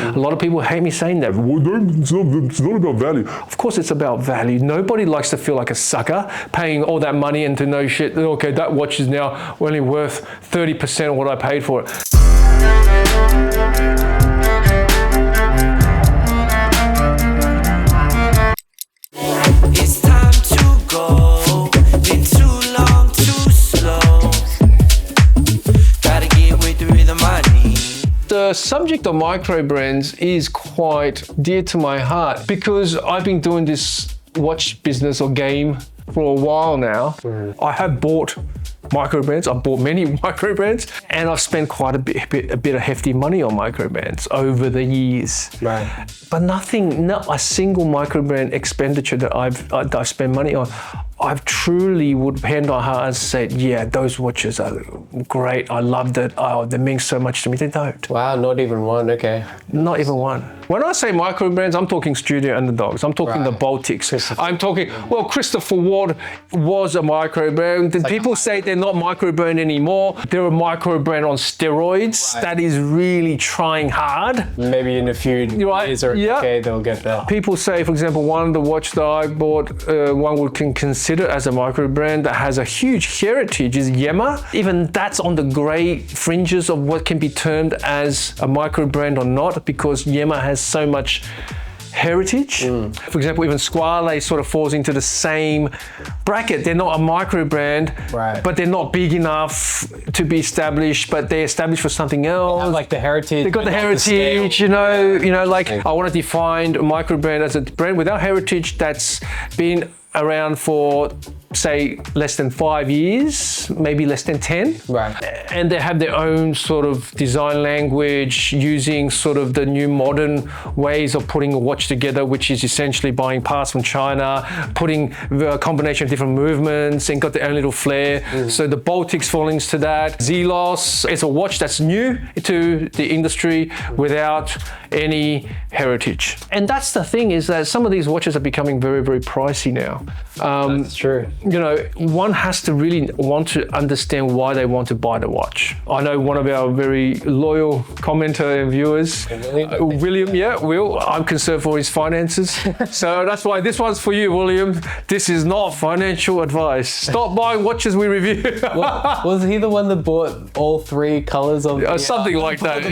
A lot of people hate me saying that. Well, it's not about value. Of course it's about value. Nobody likes to feel like a sucker paying all that money into no shit. Okay, that watch is now only worth 30% of what I paid for it. It's time to go. Been too long, too slow. Gotta get with the rhythm I need. The subject of microbrands is quite dear to my heart because I've been doing this watch business or game for a while now. I have bought microbrands. I've bought many microbrands, and I've spent quite a bit of hefty money on microbrands over the years. Right. But not a single microbrand expenditure that I've spent money on, I've truly would hand on heart and said, yeah, those watches are great. I loved it. Oh, they mean so much to me. They don't. Wow, not even one. Okay. Not even one. When I say microbrands, I'm talking Studio Underdogs. I'm talking the Baltics. I'm talking, well, Christopher Ward was a microbrand. Then people say they're not microbrand anymore. They're a microbrand on steroids. Right. That is really trying hard. Maybe in a few years or decade they'll get there. People say, for example, one of the watch that I bought, one we can consider as a microbrand that has a huge heritage is Yema. Even that's on the grey fringes of what can be termed as a microbrand or not, because Yema has so much heritage. For example, even Squale sort of falls into the same bracket. They're not a microbrand, right, but they're not big enough to be established, but they're established for something else. They have like the heritage. They got the heritage, you know, like I want to define a microbrand as a brand without heritage that's been around for, say, less than 5 years, maybe less than 10. Right. And they have their own sort of design language, using sort of the new modern ways of putting a watch together, which is essentially buying parts from China, putting a combination of different movements, and got their own little flair. So the Baltics fall into that. Zelos, it's a watch that's new to the industry without any heritage. And that's the thing, is that some of these watches are becoming very, very pricey now. That's true. You know, one has to really want to understand why they want to buy the watch. I know one of our very loyal commenter and viewers, William, I'm concerned for his finances. So that's why this one's for you, William. This is not financial advice. Stop buying watches we review. Was he the one that bought all 3 colors of something like that.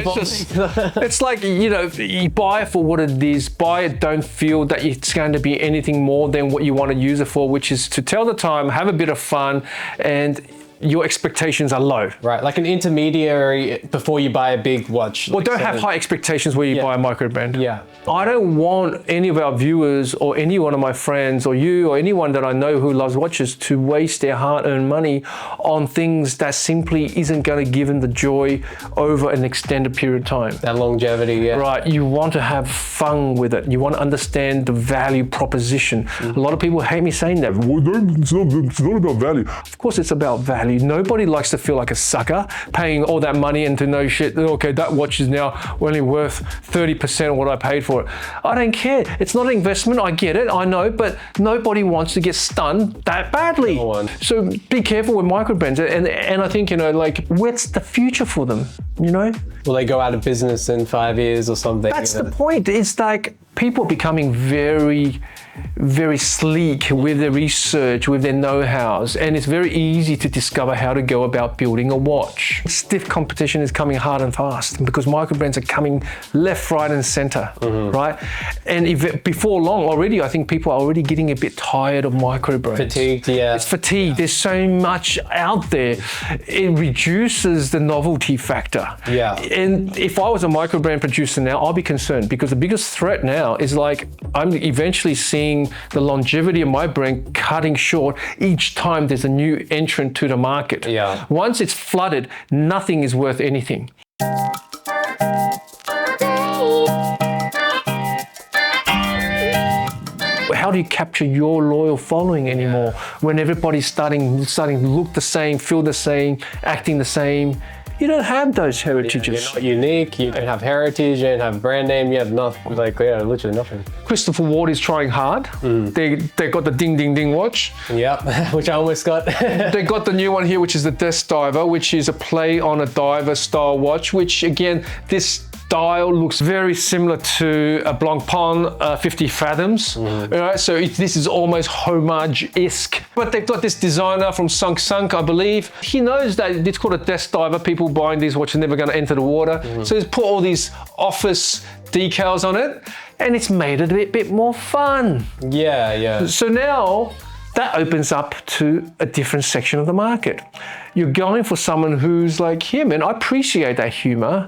It's like, you know, you buy it for what it is. Buy it, don't feel that it's going to be anything more than what you want to use it for, which is to tell the time, have a bit of fun, and your expectations are low. Right, like an intermediary before you buy a big watch. Well, don't have high expectations where you buy a microbrand. Yeah. I don't want any of our viewers or any one of my friends or you or anyone that I know who loves watches to waste their hard-earned money on things that simply isn't going to give them the joy over an extended period of time. That longevity, yeah. Right, you want to have fun with it. You want to understand the value proposition. A lot of people hate me saying that. Well, it's not about value. Of course it's about value. Nobody likes to feel like a sucker paying all that money into no shit. Okay, that watch is now only worth 30% of what I paid for it. I don't care. It's not an investment. I get it. I know, but nobody wants to get stunned that badly. No one. So be careful with microbrands. And I think, you know, like, what's the future for them? You know? Will they go out of business in 5 years or something? That's the point. It's like people becoming very, very sleek with their research, with their know-hows, and it's very easy to discover how to go about building a watch. Stiff competition is coming hard and fast because microbrands are coming left, right, and center, right? And before long already, I think people are already getting a bit tired of microbrands. Fatigued, yeah. It's fatigued. Yeah. There's so much out there. It reduces the novelty factor. Yeah. And if I was a microbrand producer now, I'll be concerned because the biggest threat now is like I'm eventually seeing the longevity of my brand cutting short each time there's a new entrant to the market. Yeah. Once it's flooded, nothing is worth anything. How do you capture your loyal following anymore when everybody's starting to look the same, feel the same, acting the same? You don't have those heritages. You're not unique, you don't have heritage, you don't have brand name, you have nothing, like, yeah, literally nothing. Christopher Ward is trying hard. They got the ding ding ding watch. Yep, which I almost got. They got the new one here, which is the Desk Diver, which is a play on a diver style watch, which again, this dial looks very similar to a Blancpain 50 fathoms. Right? So this is almost homage-esque. But they've got this designer from Sunk, I believe. He knows that it's called a desk diver. People buying these watches are never going to enter the water. So he's put all these office decals on it, and it's made it a bit more fun. Yeah. So now that opens up to a different section of the market. You're going for someone who's like, yeah, man, I appreciate that humor.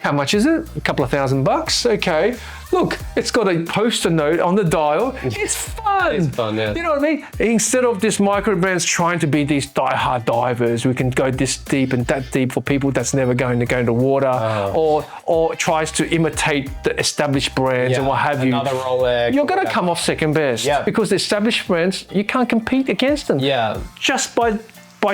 How much is it? A couple of $1,000. Okay. Look, it's got a poster note on the dial. It's fun. It's fun, yeah. You know what I mean? Instead of this microbrands trying to be these die-hard divers, we can go this deep and that deep for people that's never going to go into water, or tries to imitate the established brands and what have you. Another Rolex. You're going to come off second best because the established brands, you can't compete against them. Yeah. Just by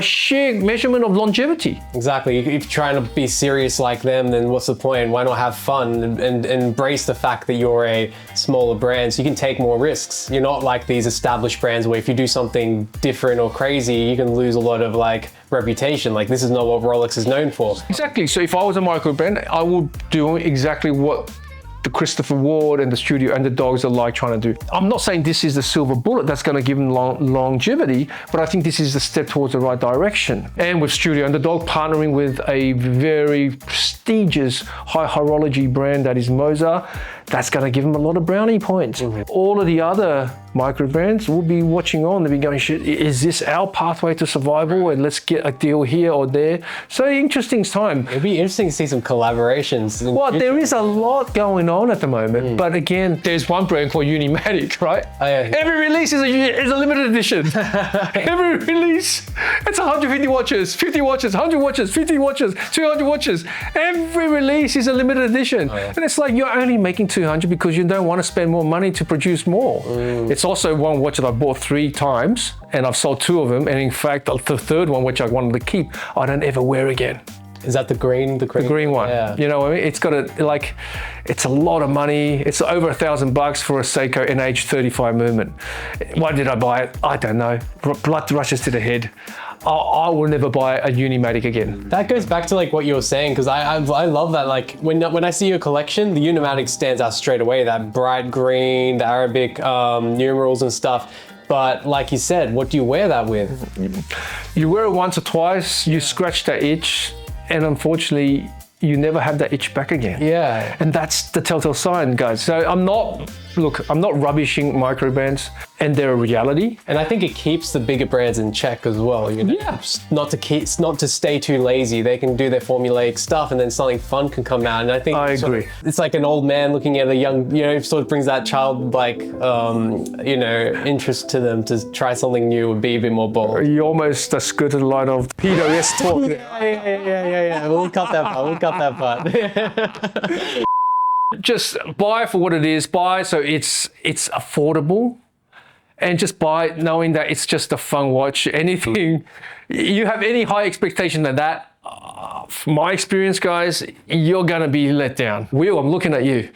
sheer measurement of longevity. Exactly. If you're trying to be serious like them, then what's the point? Why not have fun and embrace the fact that you're a smaller brand so you can take more risks? You're not like these established brands where if you do something different or crazy, you can lose a lot of like reputation. Like this is not what Rolex is known for. Exactly. So if I was a micro brand, I would do exactly what the Christopher Ward and the Studio Underdogs are like trying to do. I'm not saying this is the silver bullet that's going to give them longevity, but I think this is the step towards the right direction. And with Studio Underdog partnering with a very prestigious high horology brand that is Moza, that's going to give them a lot of brownie points. All of the other micro brands will be watching on. They'll be going, is this our pathway to survival? And let's get a deal here or there. So interesting time. It'd be interesting to see some collaborations. Well, there is a lot going on at the moment, but again, there's one brand called Unimatic, right? Oh, yeah. Every release is a limited edition. Every release, it's 150 watches, 50 watches, 100 watches, 50 watches, 200 watches. Every release is a limited edition. And it's like you're only making 200 because you don't want to spend more money to produce more. It's also one watch that I bought 3 times and I've sold 2 of them. And in fact, the third one, which I wanted to keep, I don't ever wear again. Is that the green? The green one. Yeah. You know what I mean? It's got it's a lot of money. It's over $1,000 for a Seiko NH35 movement. Why did I buy it? I don't know. Blood rushes to the head. I will never buy a Unimatic again. That goes back to like what you were saying, because I love that. Like when I see your collection, the Unimatic stands out straight away. That bright green, the Arabic numerals and stuff. But like you said, what do you wear that with? You wear it once or twice, you scratch that itch, and unfortunately, you never have that itch back again. Yeah. And that's the telltale sign, guys. So I'm not rubbishing microbrands, and they're a reality. And I think it keeps the bigger brands in check as well. You know? Yeah. Not to stay too lazy. They can do their formulaic stuff, and then something fun can come out. And I think I agree. It's like an old man looking at a young, it sort of brings that childlike, interest to them to try something new, would be a bit more bold. You almost skirted the line of pedo-esque talk. Yeah. We'll cut that part. Just buy for what it is. Buy so it's affordable, and just buy knowing that it's just a fun watch. Anything you have any high expectation than that, from my experience, guys, you're gonna be let down. Will, I'm looking at you.